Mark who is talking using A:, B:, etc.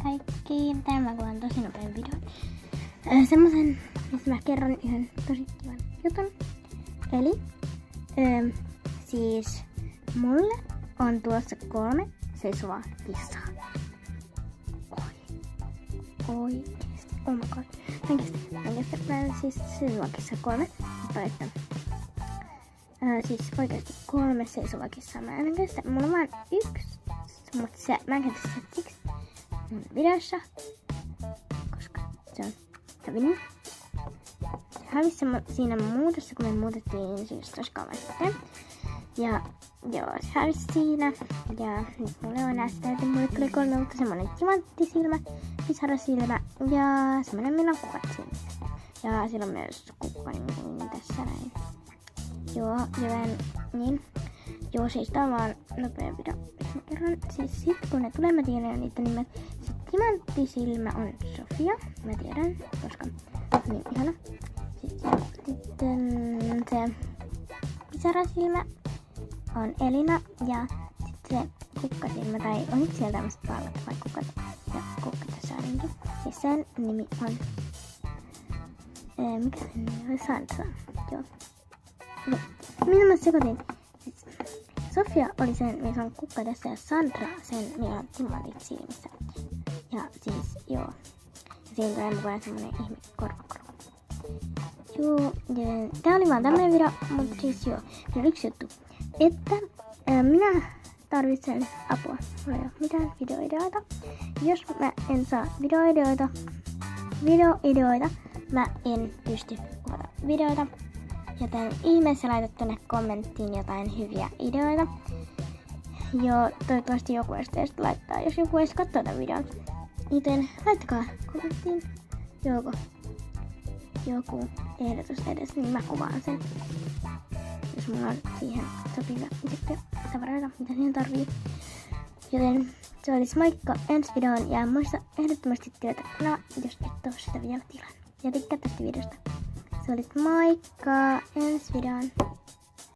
A: kaikki! Tänään mä kuvaan tosi nopean videon. Semmosen, missä mä kerron yhden tosi kivan jutun. Eli, siis mulle on tuossa 3 seisovaa kissaa. Oikeesti. Oh my god. Mä siis seisovaa kissaa 3. Mutta että siis oikeesti 3 seisovaa kissaa. Mä en kestä. Mulla on vaan 1. Mutta mä en käytä sitä siksi mun videossa, koska se on hävinnyt. Se hävisi siinä muutossa, kun me muutettiin siis tosi kauan sitten. Ja joo, se hävisi siinä. Ja nyt mulla on näistä, että mulle tuli 3 uutta semmonen timanttisilmä, pisarasilmä ja semmonen millä on kukat silmissä. Ja sillä on myös kukka niin tässä näin. Joo, joten niin. Joo, siis tää on vaan nopea video. Mä kerron, siis sit kun ne tulee, mä tiedän niitä nimet. Se timanttisilmä on Sofia, mä tiedän, koska niin ihana. Sitten se pisarasilmä on Elina ja sitten se kukkasilmä, tai onko siellä tämmöset pallat vai kukat? Ja kukka tässä ainakin. Ja sen nimi on, mikä sen nimi on? Sandra, joo. No, minä mä sekoitin. Sofia oli sen, missä on kukka tässä, ja Sandra sen, millä on timantit silmissä. Ja siis, joo. Ja siinä tulee mukaan semmonen ihme korvakuru. Joo, tää oli vaan tämmönen video, mutta siis joo. Ja yksi juttu, että minä tarvitsen apua. Mulla ei oo mitään videoideoita. Jos mä en saa videoideoita, mä en pysty kuvata videoita. Joten ihmeessä laitat tuonne kommenttiin jotain hyviä ideoita. Joo, toivottavasti joku teistä laittaa, jos joku edes katsoo tämän videon. Joten laittakaa kommenttiin joku ehdotus edes, niin mä kuvaan sen. Jos mulla on siihen sopivia sitten tavaroita, mitä siihen tarvii. Joten se olisi moikka ensi videoon ja muista ehdottomasti tilata kanava, jos et oo sitä vielä tilannut. Ja tykkää tästä videosta. Se oli moikka ensi videoon.